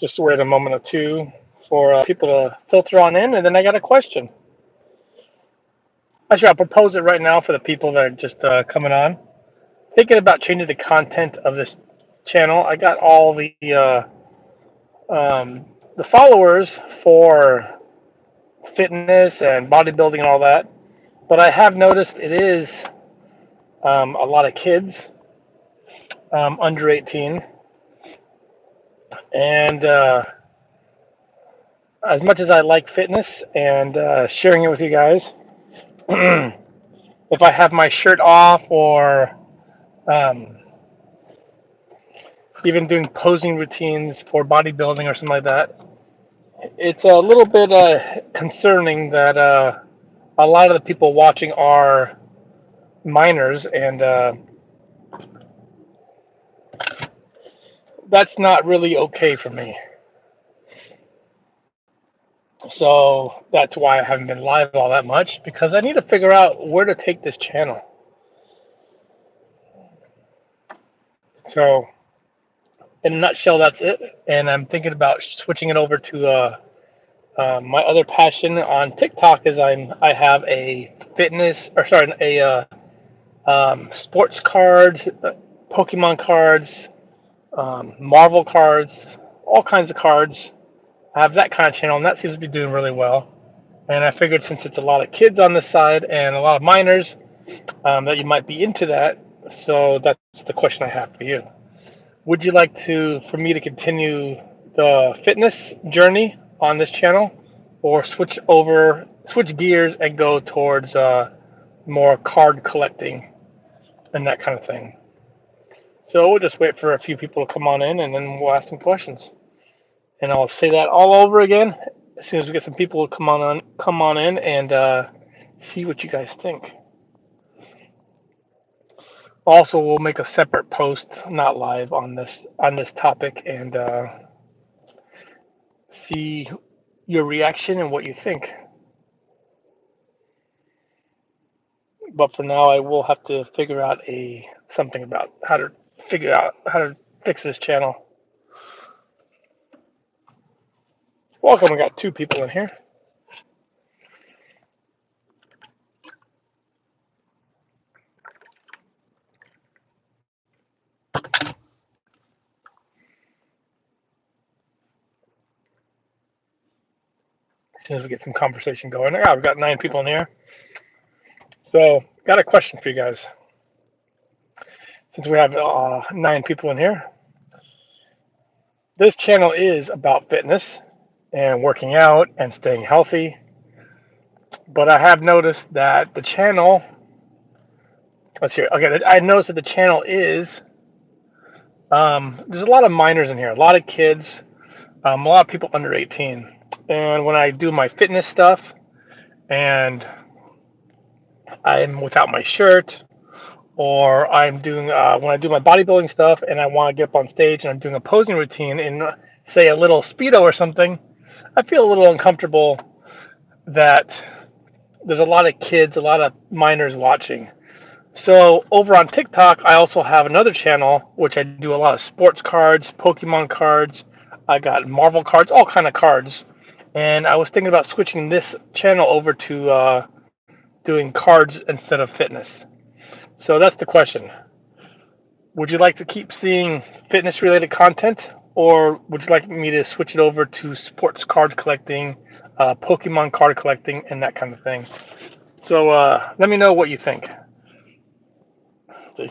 Just wait a moment or two for people to filter on in, and then I got a question. Actually, I'll propose it right now for the people that are just coming on. Thinking about changing the content of this channel. I got all the followers for fitness and bodybuilding and all that, but I have noticed it is a lot of kids under 18, and as much as I like fitness and sharing it with you guys, if I have my shirt off or um, even doing posing routines for bodybuilding or something like that, it's a little bit concerning that a lot of the people watching are minors, and that's not really okay for me. So that's why I haven't been live all that much because I need to figure out where to take this channel. So in a nutshell, that's it. And I'm thinking about switching it over to my other passion on TikTok is I have a fitness or sorry a sports cards, Pokemon cards, Marvel cards, all kinds of cards. I have that kind of channel, and that seems to be doing really well. And I figured since it's a lot of kids on this side and a lot of minors, that you might be into that. So that's the question I have for you. Would you like for me to continue the fitness journey on this channel, or switch gears and go towards more card collecting and that kind of thing? So we'll just wait for a few people to come on in, and then we'll ask some questions. And I'll say that all over again as soon as we get some people to come on in, and see what you guys think. Also, we'll make a separate post, not live, on this topic, and see your reaction and what you think. But for now, I will have to figure out a something about how to figure out how to fix this channel. Welcome, we got two people in here. As soon as we get some conversation going, we've got 9 people in here. So, got a question for you guys. Since we have 9 people in here, this channel is about fitness and working out and staying healthy. But I have noticed that the channel, let's hear. Okay, I noticed that the channel is there's a lot of minors in here, a lot of kids, a lot of people under 18. And when I do my fitness stuff and I'm without my shirt, or I'm doing when I do my bodybuilding stuff and I want to get up on stage and I'm doing a posing routine in, say, a little speedo or something, I feel a little uncomfortable that there's a lot of kids, a lot of minors watching. So over on TikTok, I also have another channel which I do a lot of sports cards, Pokemon cards. I got Marvel cards, all kind of cards. And I was thinking about switching this channel over to doing cards instead of fitness. So that's the question. Would you like to keep seeing fitness related content, or would you like me to switch it over to sports card collecting, Pokemon card collecting, and that kind of thing? So let me know what you think. Yeah,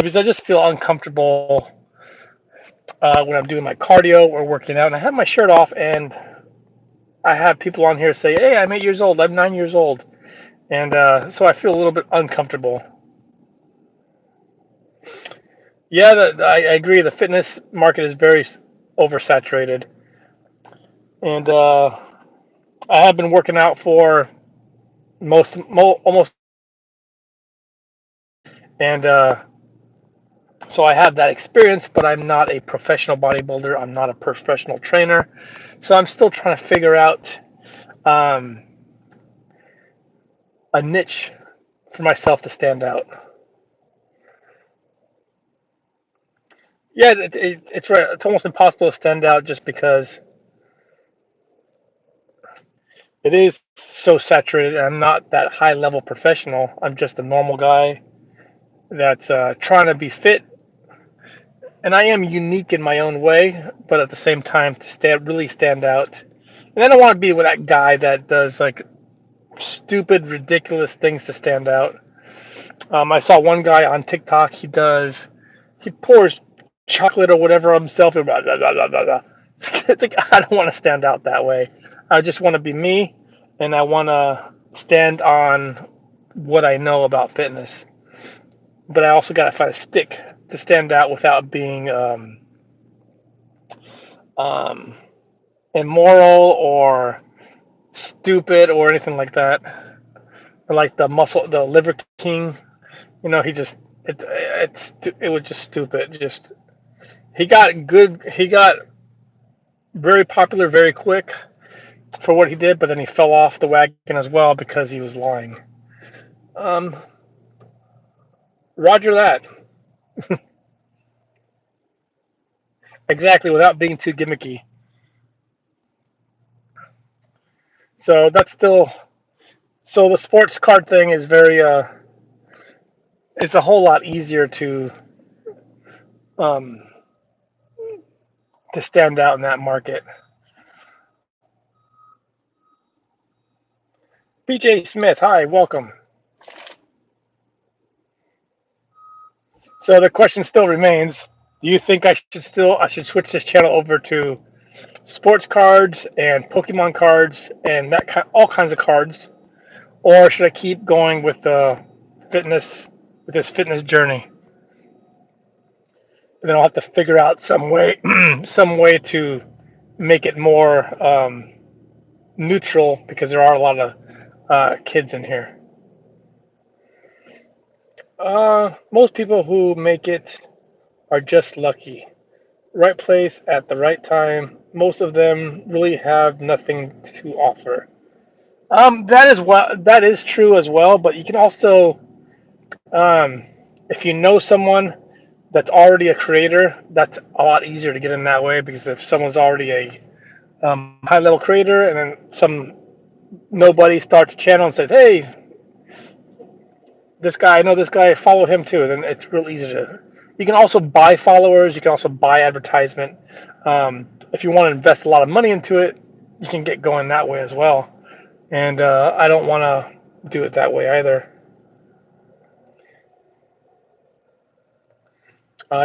because I just feel uncomfortable when I'm doing my cardio or working out, and I have my shirt off, and I have people on here say, "Hey, I'm 8 years old. I'm 9 years old," and so I feel a little bit uncomfortable. Yeah, I agree. The fitness market is very oversaturated, and I have been working out for almost, and so I have that experience. But I'm not a professional bodybuilder. I'm not a professional trainer, so I'm still trying to figure out um, a niche for myself to stand out. Yeah, it's right. It's almost impossible to stand out just because it is so saturated. I'm not that high level professional. I'm just a normal guy that's trying to be fit, and I am unique in my own way. But at the same time, to really stand out, and I don't want to be with that guy that does like stupid, ridiculous things to stand out. I saw one guy on TikTok. He pours chocolate or whatever on himself and blah, blah, blah, blah, blah, blah. It's like I don't want to stand out that way. I just want to be me, and I want to stand on what I know about fitness. But I also got to find a stick to stand out without being um, immoral or stupid or anything like that. Or like the Liver King. You know, it was just stupid. Just he got good. He got very popular very quick for what he did, but then he fell off the wagon as well because he was lying. Um, Roger that. Exactly, without being too gimmicky. So that's still so the sports card thing is very it's a whole lot easier um to stand out in that market. BJ Smith, hi, welcome. So the question still remains: do you think I should switch this channel over to sports cards and Pokemon cards and all kinds of cards, or should I keep going with the fitness with this fitness journey? And then I'll have to figure out some way some way to make it more neutral because there are a lot of kids in here. Most people who make it are just lucky. Right place at the right time. Most of them really have nothing to offer. That is true as well. But you can also, um, if you know someone that's already a creator, that's a lot easier to get in that way because if someone's already a high level creator and then some nobody starts a channel and says, "Hey, this guy, I know this guy, follow him too," then it's real easy to. You can also buy followers. You can also buy advertisement. If you want to invest a lot of money into it, you can get going that way as well. And I don't want to do it that way either.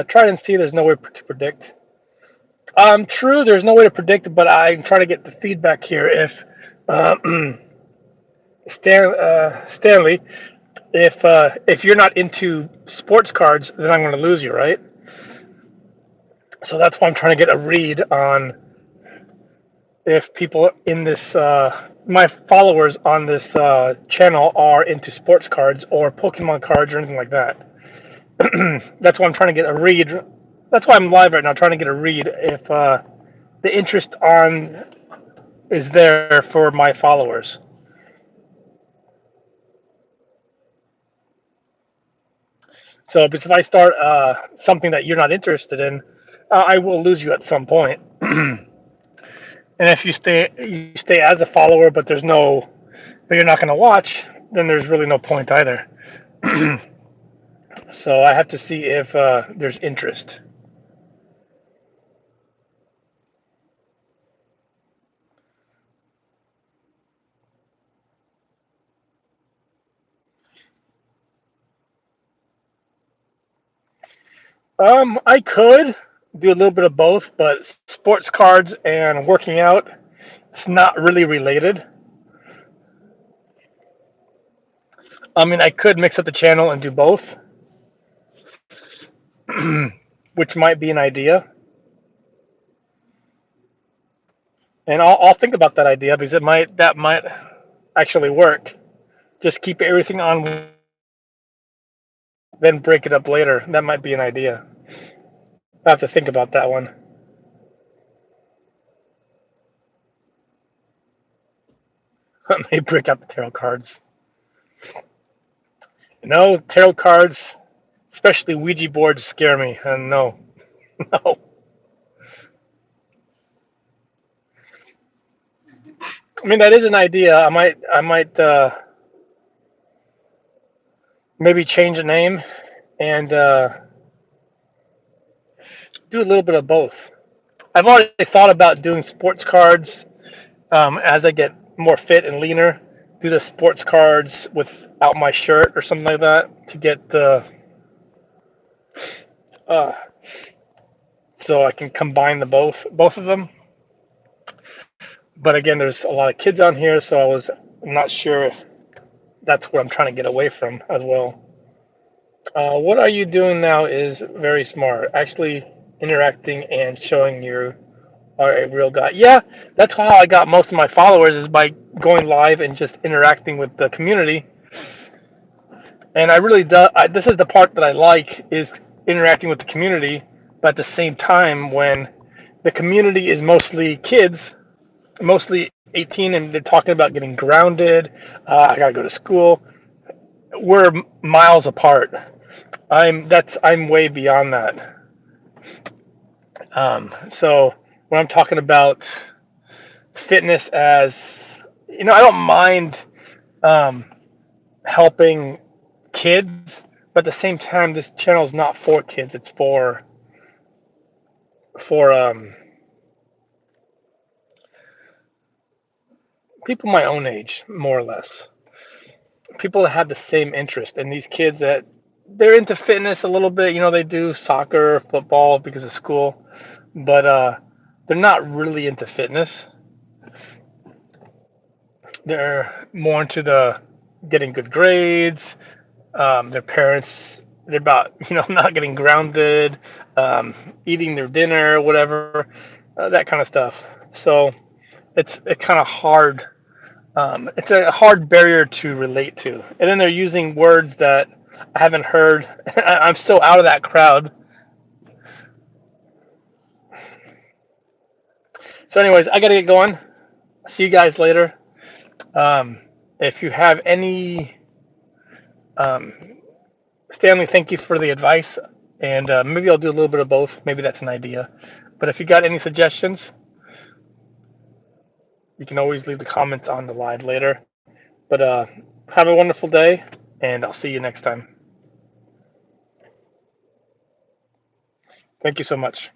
Try and see. There's no way to predict. True, there's no way to predict, but I'm trying to get the feedback here. If uh, Stanley, if you're not into sports cards, then I'm going to lose you, right? So that's why I'm trying to get a read on if people in this my followers on this channel are into sports cards or Pokemon cards or anything like that. That's why I'm trying to get a read. That's why I'm live right now, trying to get a read if the interest on is there for my followers. So if I start something that you're not interested in, I will lose you at some point. And if you stay as a follower, but but you're not going to watch, then there's really no point either. So I have to see if there's interest. I could do a little bit of both, but sports cards and working out, it's not really related. I mean, I could mix up the channel and do both, which might be an idea. And I'll think about that idea because that might actually work. Just keep everything on, then break it up later. That might be an idea. I have to think about that one. Let me break out the tarot cards. Tarot cards, especially Ouija boards, scare me. And no. No, I mean that is an idea. I might maybe change the name and do a little bit of both. I've already thought about doing sports cards as I get more fit and leaner. Do the sports cards without my shirt or something like that to get the uh, so I can combine the both of them. But again, there's a lot of kids on here, so I'm not sure if that's what I'm trying to get away from as well. What are you doing now is very smart. Actually interacting and showing you are a real guy. Yeah, that's how I got most of my followers is by going live and just interacting with the community. And I really do. This is the part that I like is interacting with the community. But at the same time, when the community is mostly kids, mostly 18, and they're talking about getting grounded. I gotta go to school. We're miles apart. I'm way beyond that. So when I'm talking about fitness as I don't mind um, helping kids, but at the same time, this channel is not for kids. It's for people my own age, more or less. People that have the same interest, and these kids that they're into fitness a little bit. They do soccer, football because of school, but they're not really into fitness. They're more into the getting good grades. Their parents, they're about not getting grounded, um, eating their dinner, whatever, that kind of stuff. So it's kind of hard. It's a hard barrier to relate to. And then they're using words that I haven't heard. I'm still out of that crowd. So, anyways, I gotta get going. See you guys later. Um, if you have any, um, Stanley, thank you for the advice. And maybe I'll do a little bit of both. Maybe that's an idea. But if you got any suggestions, you can always leave the comments on the live later. But have a wonderful day, and I'll see you next time. Thank you so much.